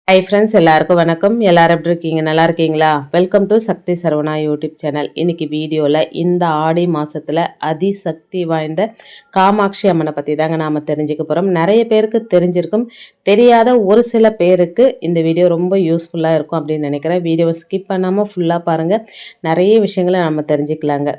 Hi friends, எல்லாருக்கும் வணக்கம். எல்லாரும் எப்படி இருக்கீங்க? நல்லா இருக்கீங்களா? Welcome to Shakti Saravana YouTube channel. இன்னைக்கு வீடியோவில் இந்த ஆடி மாதத்தில் அதிசக்தி வாய்ந்த காமாட்சி அம்மனை பற்றி தாங்க நாம் தெரிஞ்சுக்க போகிறோம். நிறைய பேருக்கு தெரிஞ்சிருக்கும், தெரியாத ஒரு சில பேருக்கு இந்த வீடியோ ரொம்ப யூஸ்ஃபுல்லாக இருக்கும் அப்படின்னு நினைக்கிறேன். வீடியோவை ஸ்கிப் பண்ணாமல் ஃபுல்லாக பாருங்கள், நிறைய விஷயங்களை நம்ம தெரிஞ்சுக்கலாங்க.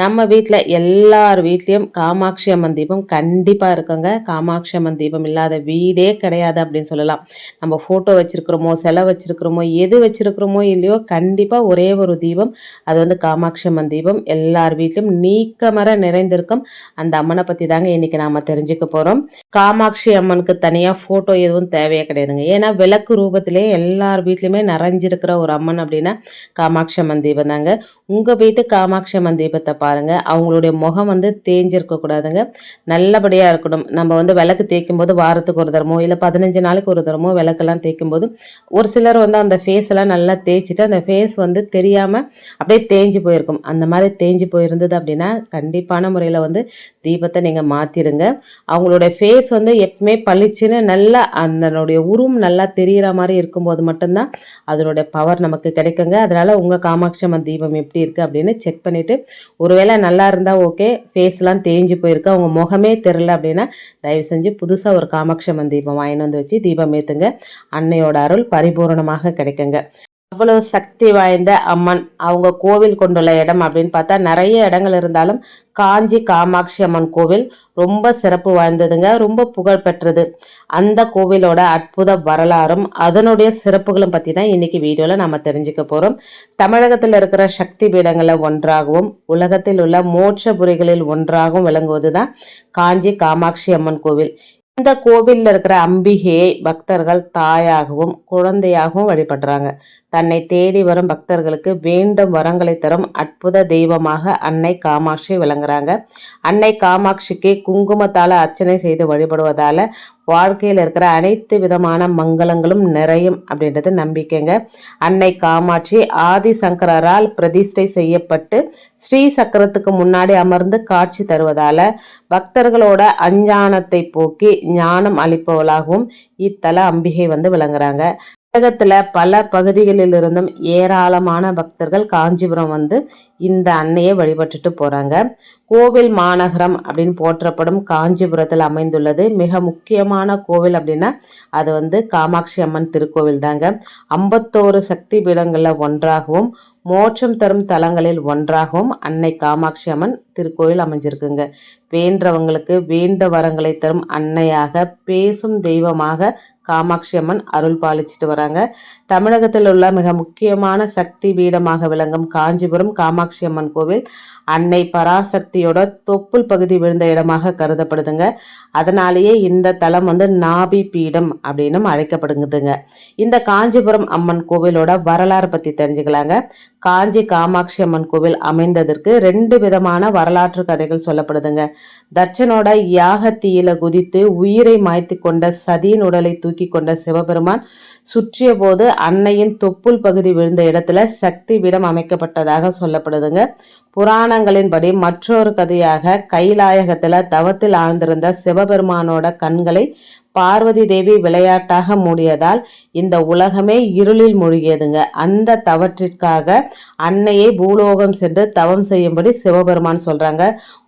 நம்ம வீட்டில் எல்லார் வீட்லேயும் காமாட்சி அம்மன் தீபம் கண்டிப்பாக இருக்குங்க. காமாட்சி அம்மன் தீபம் இல்லாத வீடே கிடையாது அப்படின்னு சொல்லலாம். நம்ம ஃபோட்டோ வச்சுருக்கிறோமோ, சிலை வச்சுருக்கிறோமோ, எது வச்சுருக்கிறோமோ இல்லையோ, கண்டிப்பாக ஒரே ஒரு தீபம், அது வந்து காமாட்சி அம்மன் தீபம் எல்லார் வீட்லையும் நீக்கமர நிறைந்திருக்கும். அந்த அம்மனை பற்றி தாங்க இன்றைக்கி நாம் தெரிஞ்சுக்க போகிறோம். காமாட்சி அம்மனுக்கு தனியாக ஃபோட்டோ எதுவும் தேவையே கிடையாதுங்க. ஏன்னா விளக்கு ரூபத்திலே எல்லார் வீட்லையுமே நிறைஞ்சிருக்கிற ஒரு அம்மன் அப்படின்னா காமாட்சி அம்மன் தீபம் தாங்க. உங்கள் வீட்டு காமாட்சி அம்மன் தீபத்தை பாருங்கள், அவங்களுடைய முகம் வந்து தேஞ்சிருக்கக்கூடாதுங்க, நல்லபடியாக இருக்கணும். நம்ம வந்து விளக்கு தேய்க்கும் போது வாரத்துக்கு ஒரு தரமோ இல்லை 15 நாளைக்கு ஒரு தரமோ விளக்கெல்லாம் தேய்க்கும் போது ஒரு சிலர் வந்து அந்த ஃபேஸ் எல்லாம் நல்லா தேய்ச்சிட்டு அந்த ஃபேஸ் வந்து தெரியாமல் அப்படியே தேஞ்சு போயிருக்கும். அந்த மாதிரி தேஞ்சு போயிருந்தது அப்படின்னா கண்டிப்பான முறையில் வந்து தீபத்தை நீங்கள் மாற்றிடுங்க. அவங்களுடைய ஃபேஸ் வந்து எப்பவுமே பளிச்சுன்னு நல்லா அதனுடைய உருவம் நல்லா தெரிகிற மாதிரி இருக்கும்போது மட்டும்தான் அதனுடைய பவர் நமக்கு கிடைக்குங்க. அதனால் உங்கள் காமாட்சி அம்மன் தீபம் எப்படி இருக்குது அப்படின்னு செக் பண்ணிவிட்டு, ஒருவேளை நல்லா இருந்தால் ஓகே, ஃபேஸ்லாம் தேஞ்சு போயிருக்கு, அவங்க முகமே தெரில அப்படின்னா தயவு செஞ்சு புதுசாக ஒரு காமாட்சி அம்மன் தீபம் வாங்கிட்டு வந்து வச்சு தீபம் ஏற்றுங்க. அன்னையோட அருள் பரிபூரணமாக கிடைக்குங்க. அவ்வளவு சக்தி வாய்ந்த அம்மன். அவங்க கோவில் கொண்டுள்ள இடம் அப்படின்னு பார்த்தா நிறைய இடங்கள் இருந்தாலும் காஞ்சி காமாட்சி அம்மன் கோவில் ரொம்ப சிறப்பு வாய்ந்ததுங்க, ரொம்ப புகழ் பெற்றது. அந்த கோவிலோட அற்புத வரலாறும் அதனுடைய சிறப்புகளும் பற்றி தான் இன்னைக்கு வீடியோவில் நம்ம தெரிஞ்சுக்க போகிறோம். தமிழகத்தில் இருக்கிற சக்தி பீடங்களில் ஒன்றாகவும் உலகத்தில் உள்ள மோட்சபுரிகளில் ஒன்றாகவும் விளங்குவது தான் காஞ்சி காமாட்சி அம்மன் கோவில். இந்த கோவிலில் இருக்கிற அம்பிகையை பக்தர்கள் தாயாகவும் குழந்தையாகவும் வழிபடுறாங்க. தன்னை தேடி வரும் பக்தர்களுக்கு வேண்டும் வரங்களை தரும் அற்புத தெய்வமாக அன்னை காமாட்சி விளங்குறாங்க. அன்னை காமாட்சிக்கு குங்குமத்தால அர்ச்சனை செய்து வழிபடுவதால வாழ்க்கையில் இருக்கிற அனைத்து விதமான மங்களங்களும் நிறையும் அப்படின்றது நம்பிக்கைங்க. அன்னை காமாட்சி ஆதிசங்கரால் பிரதிஷ்டை செய்யப்பட்டு ஸ்ரீ சக்கரத்துக்கு முன்னாடி அமர்ந்து காட்சி தருவதால பக்தர்களோட அஞ்ஞானத்தை போக்கி ஞானம் அளிப்பவளாகவும் இத்தல அம்பிகை வந்து விளங்குறாங்க. உலகத்துல பல பகுதிகளிலிருந்தும் ஏராளமான பக்தர்கள் காஞ்சிபுரம் வந்து இந்த அன்னையை வழிபட்டுட்டு போறாங்க. கோவில் மாநகரம் அப்படின்னு போற்றப்படும் காஞ்சிபுரத்தில் அமைந்துள்ளது மிக முக்கியமான கோவில் அப்படின்னா அது வந்து காமாட்சி அம்மன் திருக்கோவில் தாங்க. 51 சக்தி பீடங்கள்ல ஒன்றாகவும் மோட்சம் தரும் தலங்களில் ஒன்றாகவும் அன்னை காமாட்சி அம்மன் திருக்கோவில் அமைஞ்சிருக்குங்க. வேண்டவங்களுக்கு வேண்ட வரங்களை தரும் அன்னையாக, பேசும் தெய்வமாக காமாட்சி அம்மன் அருள் பாலிச்சிட்டு வராங்க. தமிழகத்தில் உள்ள மிக முக்கியமான சக்தி பீடமாக விளங்கும் காஞ்சிபுரம் காமாட்சி அம்மன் கோவில் அன்னை பராசக்தியோட தொப்புள் பகுதி விழுந்த இடமாக கருதப்படுதுங்க. அதனாலேயே இந்த தலம் வந்து நாபி பீடம் அப்படின்னு அழைக்கப்படுதுங்க. இந்த காஞ்சிபுரம் அம்மன் கோவிலோட வரலாறு பத்தி தெரிஞ்சுக்கலாங்க. காஞ்சி காமாட்சி அம்மன் கோவில் அமைந்ததற்கு 2 விதமான வரலாற்று கதைகள் சொல்லப்படுதுங்க. தட்சனோட யாகத்தீயில குதித்து உயிரை மாய்த்து கொண்ட சதியின் உடலை தூக்கி கொண்ட சிவபெருமான் சுற்றிய போது அன்னையின் தொப்புள் பகுதி விழுந்த இடத்துல சக்தி பீடம் அமைக்கப்பட்டதாக சொல்லப்படுதுங்க. புராணங்களின்படி மற்றொரு கதையாக கைலாயகத்துல தவத்தில் ஆழ்ந்திருந்த சிவபெருமானோட கண்களை பார்வதி தேவி விளையாட்டாக மூடியதால் இந்த உலகமே இருளில் மூழ்கியதுங்க. அந்த தவற்றிற்காக அன்னையை பூலோகம் சென்று தவம் செய்யும்படி சிவபெருமான் சொல்றாங்க.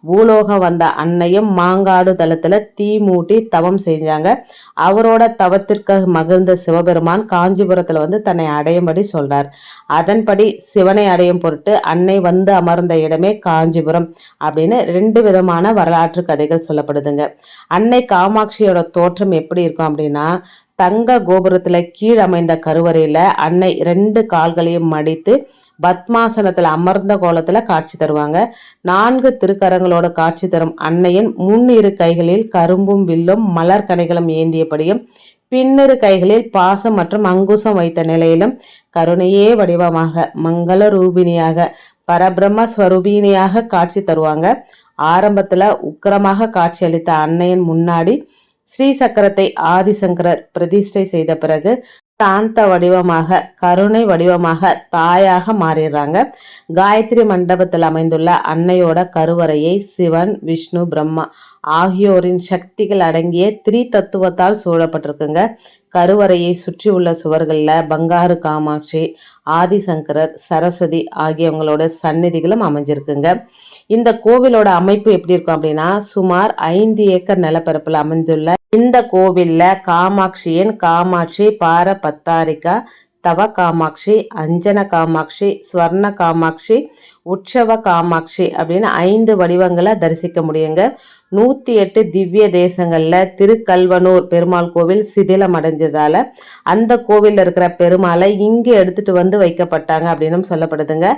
பூலோகம் வந்த அன்னையும் மாங்காடு தலத்துல தீ மூட்டி தவம் செஞ்சாங்க. அவரோட தவத்திற்காக மகிழ்ந்த சிவபெருமான் காஞ்சிபுரத்துல வந்து தன்னை அடையும்படி சொல்றார். அதன்படி சிவனை அடையும் பொருட்டு அன்னை வந்து அமர்ந்த இடமே காஞ்சிபுரம் அப்படின்னு 2 விதமான வரலாற்று கதைகள் சொல்லப்படுதுங்க. அன்னை காமாட்சியோட தோற்றம் எப்படி இருக்கும் அப்படின்னா, தங்க கோபுரத்துல கீழ் அமைந்த கருவறையில அன்னை 2 கால்களையும் மடித்து பத்மாசனத்துல அமர்ந்த கோலத்துல காட்சி தருவாங்க. 4 திருக்கரங்களோட காட்சி தரும் அன்னையின் முன்னிரு கைகளில் கரும்பும் வில்லும் மலர் கனைகளும் ஏந்தியபடியும் பின்னிரு கைகளில் பாசம் மற்றும் அங்குசம் வைத்த நிலையிலும் கருணையே வடிவமாக மங்கள ரூபிணியாக பரபிரம்ம ஸ்வரூபிணியாக காட்சி தருவாங்க. ஆரம்பத்துல உக்கிரமாக காட்சியளித்த அன்னையின் முன்னாடி ஸ்ரீ சக்கரத்தை ஆதிசங்கரர் பிரதிஷ்டை செய்த பிறகு சாந்த வடிவமாக கருணை வடிவமாக தாயாக மாறிடுறாங்க. காயத்ரி மண்டபத்தில் அமைந்துள்ள அன்னையோட கருவறையை சிவன், விஷ்ணு, பிரம்மா ஆகியோரின் சக்திகள் அடங்கிய திரி தத்துவத்தால் சூழப்பட்டிருக்குங்க. கருவறையை சுற்றி உள்ள சுவர்களில் பங்காரு காமாட்சி, ஆதிசங்கரர், சரஸ்வதி ஆகியவங்களோட சந்நிதிகளும் அமைஞ்சிருக்குங்க. இந்த கோவிலோட அமைப்பு எப்படி இருக்கும் அப்படின்னா, சுமார் 5 ஏக்கர் நிலப்பரப்பில் அமைந்துள்ள இந்த கோவில்ல காமாட்சியின் காமாட்சி, பார பத்தாரிகா, தவ காமாட்சி, அஞ்சன காமாட்சி, ஸ்வர்ண காமாட்சி, உற்சவ காமாட்சி அப்படின்னு 5 வடிவங்களை தரிசிக்க முடியுங்க. 108 திவ்ய தேசங்கள்ல திருக்கல்வனூர் பெருமாள் கோவில் சிதிலம் அடைஞ்சதால அந்த கோவில்ல இருக்கிற பெருமாளை இங்கே எடுத்துட்டு வந்து வைக்கப்பட்டாங்க அப்படின்னு சொல்லப்படுதுங்க.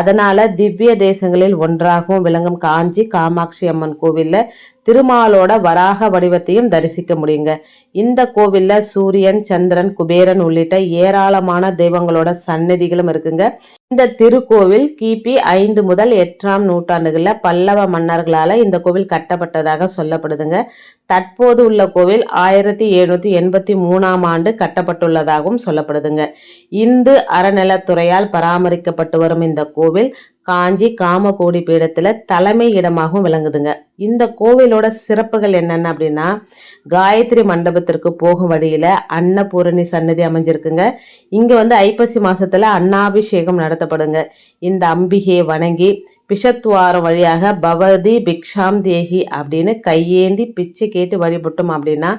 அதனால திவ்ய தேசங்களில் ஒன்றாகவும் விளங்கும் காஞ்சி காமாட்சி அம்மன் கோவில்ல திருமாலோட வராக வடிவத்தையும் தரிசிக்க முடியுங்க. இந்த கோவில்ல சூரியன், சந்திரன், குபேரன் உள்ளிட்ட ஏராளமான தெய்வங்களோட சன்னதிகளும் இருக்குங்க. இந்த திருக்கோவில் கிபி 5 முதல் 8ஆம் நூற்றாண்டுகளில் பல்லவ மன்னர்களால இந்த கோவில் கட்டப்பட்டதாக சொல்லப்படுதுங்க. தற்போது உள்ள கோவில் 1783ஆம் ஆண்டு கட்டப்பட்டுள்ளதாகவும் சொல்லப்படுதுங்க. இந்து அறநிலத்துறையால் பராமரிக்கப்பட்டு வரும் இந்த கோவில் காஞ்சி காமகோடி பீடத்துல தலைமை இடமாகவும் விளங்குதுங்க. இந்த கோவிலோட சிறப்புகள் என்னென்ன அப்படின்னா, காயத்ரி மண்டபத்திற்கு போகும் வழியில அன்னபூரணி சன்னதி அமைஞ்சிருக்குங்க. இங்க ஐப்பசி மாசத்துல அன்னாபிஷேகம் நடத்தப்படுங்க. இந்த அம்பிகையை வணங்கி பிஷத்வாரம் வழியாக பவதி பிக்ஷாம் தேகி அப்படின்னு கையேந்தி பிச்சை கேட்டு வழிபட்டோம் அப்படின்னா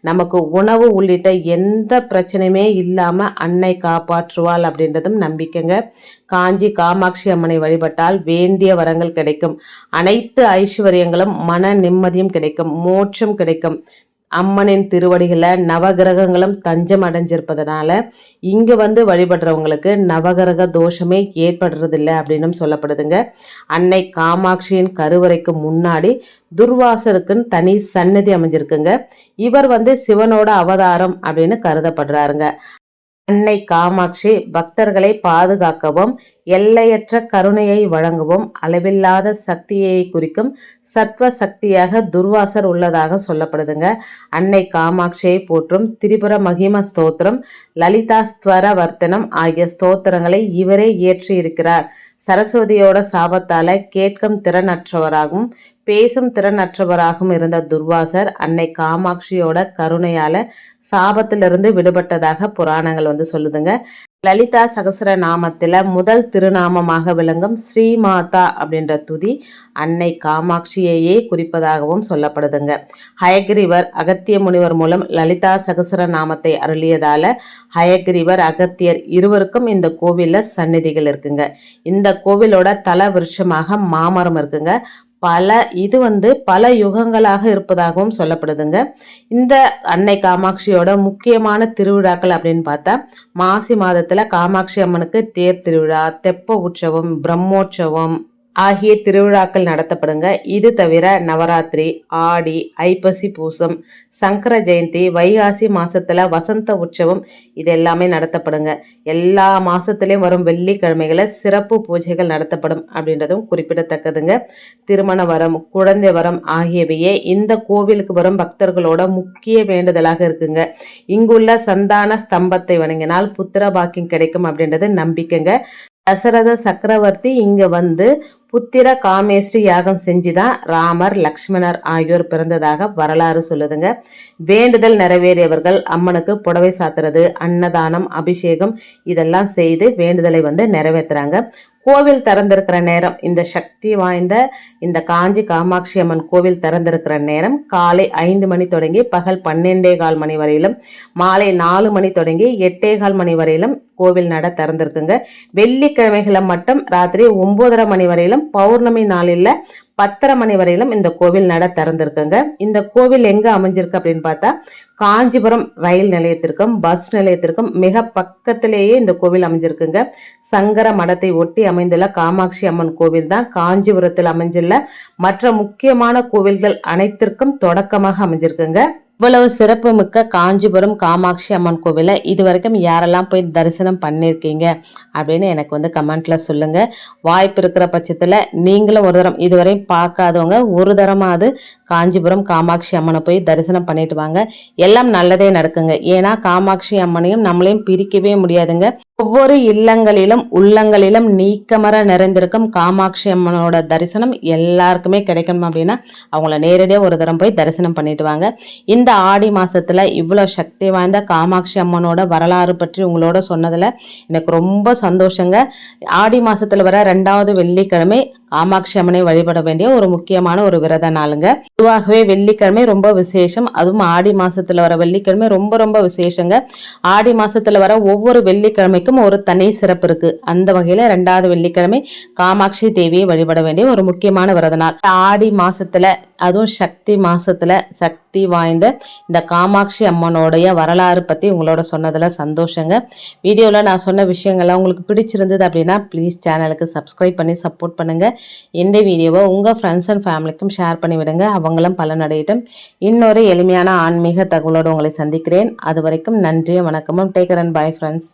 நமக்கு உணவு உள்ளிட்ட எந்த பிரச்சனையுமே இல்லாம அன்னை காப்பாற்றுவாள் அப்படின்றதும் நம்பிக்கைங்க. காஞ்சி காமாட்சி அம்மனை வழிபட்டால் வேண்டிய வரங்கள் கிடைக்கும், அனைத்து ஐஸ்வர்யங்களும் மன நிம்மதியும் கிடைக்கும், மோட்சம் கிடைக்கும். அம்மனின் திருவடிகளை நவகிரகங்களும் தஞ்சம் அடைஞ்சிருப்பதனால இங்க வழிபடுறவங்களுக்கு நவகிரக தோஷமே ஏற்படுறதில்லை அப்படின்னு சொல்லப்படுதுங்க. அன்னை காமாட்சியின் கருவறைக்கு முன்னாடி துர்வாசருக்குன்னு தனி சன்னதி அமைஞ்சிருக்குங்க. இவர் சிவனோட அவதாரம் அப்படின்னு கருதப்படுறாருங்க. அன்னை காமாட்சி பக்தர்களை பாதுகாக்கவும் எல்லையற்ற கருணையை வழங்கவும் அளவில்லாத சக்தியை குறிக்கும் சத்வ சக்தியாக துர்வாசர் உள்ளதாக சொல்லப்படுதுங்க. அன்னை காமாட்சியை போற்றும் திரிபுர மகிம ஸ்தோத்திரம், லலிதா ஸ்வர வர்த்தனம் ஆகிய ஸ்தோத்திரங்களை இவரே இயற்றி இருக்கிறார். சரஸ்வதியோட சாபத்தால கேட்கும் திறனற்றவராகவும் பேசும் திறனற்றவராகவும் இருந்த துர்வாசர் அன்னை காமாட்சியோட கருணையால சாபத்திலிருந்து விடுபட்டதாக புராணங்கள் சொல்லுதுங்க. லலிதா சகசர நாமத்துல முதல் திருநாமமாக விளங்கும் ஸ்ரீமாதா அப்படின்ற துதி அன்னை காமாட்சியையே குறிப்பதாகவும் சொல்லப்படுதுங்க. ஹயக்ரீவர் அகத்திய முனிவர் மூலம் லலிதா சகசர நாமத்தை அருளியதால ஹயக்ரீவர் அகத்தியர் இருவருக்கும் இந்த கோவில்ல சந்நிதிகள் இருக்குங்க. இந்த கோவிலோட தல விருட்சமாக மாமரம் இருக்குங்க. இது பல யுகங்களாக இருப்பதாகவும் சொல்லப்படுதுங்க. இந்த அன்னை காமாட்சியோட முக்கியமான திருவிழாக்கள் அப்படின்னு பார்த்தா, மாசி மாதத்துல காமாட்சி அம்மனுக்கு தேர் திருவிழா, தெப்ப உற்சவம், பிரம்மோற்சவம் ஆகிய திருவிழாக்கள் நடத்தப்படுங்க. இது தவிர நவராத்திரி, ஆடி, ஐப்பசி பூசம், சங்கர ஜெயந்தி, வைகாசி மாசத்துல வசந்த உற்சவம் இது எல்லாமே நடத்தப்படுங்க. எல்லா மாசத்துலயும் வரும் வெள்ளிக்கிழமைகளை சிறப்பு பூஜைகள் நடத்தப்படும் அப்படின்றதும் குறிப்பிடத்தக்கதுங்க. திருமண வரம், குழந்தை வரம் ஆகியவையே இந்த கோவிலுக்கு வரும் பக்தர்களோட முக்கிய வேண்டுதலாக இருக்குங்க. இங்குள்ள சந்தான ஸ்தம்பத்தை வணங்கினால் புத்திர பாக்கியம் கிடைக்கும் அப்படின்றது நம்பிக்கைங்க. தசரத சக்கரவர்த்தி இங்க புத்திர காமேஷ்டி யாகம் செஞ்சுதான் ராமர், லக்ஷ்மணர் ஆகியோர் பிறந்ததாக வரலாறு சொல்லுதுங்க. வேண்டுதல் நிறைவேறியவர்கள் அம்மனுக்கு புடவை சாத்துறது, அன்னதானம், அபிஷேகம் இதெல்லாம் செய்து வேண்டுதலை நிறைவேற்றுறாங்க. கோவில் திறந்திருக்கிற நேரம், இந்த சக்தி வாய்ந்த இந்த காஞ்சி காமாட்சி அம்மன் கோவில் திறந்திருக்கிற நேரம் காலை 5 மணி தொடங்கி பகல் 12:15 மணி வரையிலும், மாலை 4 மணி தொடங்கி 8:15 மணி வரையிலும் கோவில் நட திறந்திருக்குங்க. வெள்ளிக்கிழமைகளை மட்டும் ராத்திரி 9:30 மணி வரையிலும், பௌர்ணமி நாளில் 10:30 மணி வரையிலும் இந்த கோவில் நட திறந்திருக்குங்க. இந்த கோவில் எங்க அமைஞ்சிருக்கு அப்படின்னு பார்த்தா, காஞ்சிபுரம் ரயில் நிலையத்திற்கும் பஸ் நிலையத்திற்கும் மிக பக்கத்திலேயே இந்த கோவில் அமைஞ்சிருக்குங்க. சங்கர மடத்தை ஒட்டி அமைந்துள்ள காமாட்சி அம்மன் கோவில் தான் காஞ்சிபுரத்தில் அமைஞ்சுள்ள மற்ற முக்கியமான கோவில்கள் அனைத்திற்கும் தொடக்கமாக அமைஞ்சிருக்குங்க. இவ்வளவு சிறப்பு மிக்க காஞ்சிபுரம் காமாட்சி அம்மன் கோவிலை இது வரைக்கும் யாரெல்லாம் போய் தரிசனம் பண்ணியிருக்கீங்க அப்படின்னு எனக்கு கமெண்ட்ல சொல்லுங்க. வாய்ப்பு இருக்கிற பட்சத்தில் நீங்களும் ஒரு தரம், இதுவரையும் பார்க்காதவங்க ஒரு தரமாவது காஞ்சிபுரம் காமாட்சி அம்மனை போய் தரிசனம் பண்ணிட்டு வாங்க. எல்லாம் நல்லதே நடக்குங்க. ஏன்னா காமாட்சி அம்மனையும் நம்மளையும் பிரிக்கவே முடியாதுங்க. ஒவ்வொரு இல்லங்களிலும் உள்ளங்களிலும் நீக்கமர நிறைந்திருக்கும் காமாட்சி அம்மனோட தரிசனம் எல்லாருக்குமே கிடைக்கணும் அப்படின்னா அவங்கள நேரடியாக ஒரு தரம் போய் தரிசனம் பண்ணிட்டு வாங்க. இந்த இந்த ஆடி மாசத்துல இவ்வளோ சக்தி வாய்ந்த காமாட்சி அம்மனோட வரலாறு பற்றி உங்களோட சொன்னதுல எனக்கு ரொம்ப சந்தோஷங்க. ஆடி மாசத்துல வர 2வது வெள்ளிக்கிழமை காமாட்சி அம்மனை வழிபட வேண்டிய ஒரு முக்கியமான ஒரு விரத நாளுங்க. பொதுவாகவே வெள்ளிக்கிழமை ரொம்ப விசேஷம். அதுவும் ஆடி மாசத்துல வர வெள்ளிக்கிழமை ரொம்ப ரொம்ப விசேஷங்க. ஆடி மாசத்துல வர ஒவ்வொரு வெள்ளிக்கிழமைக்கும் ஒரு தனி சிறப்பு இருக்கு. அந்த வகையில 2வது வெள்ளிக்கிழமை காமாட்சி தேவியை வழிபட வேண்டிய ஒரு முக்கியமான விரத நாள். ஆடி மாசத்துல அதுவும் சக்தி மாசத்துல சக்தி வாய்ந்த இந்த காமாட்சி அம்மனுடைய வரலாறு பத்தி உங்களோட சொன்னதுல சந்தோஷங்க. வீடியோல நான் சொன்ன விஷயங்கள்லாம் உங்களுக்கு பிடிச்சிருந்தது அப்படின்னா ப்ளீஸ் சேனலுக்கு சப்ஸ்கிரைப் பண்ணி சப்போர்ட் பண்ணுங்க. இந்த வீடியோவை உங்க ஃப்ரெண்ட்ஸ் அண்ட் ஃபேமிலிக்கும் ஷேர் பண்ணி விடுங்க. அவங்களும் பலனடையட்டும். இன்னொரு எளிமையான ஆன்மீக தகவலோடு உங்களை சந்திக்கிறேன். அது வரைக்கும் நன்றி, வணக்கமும். Take care and bye friends.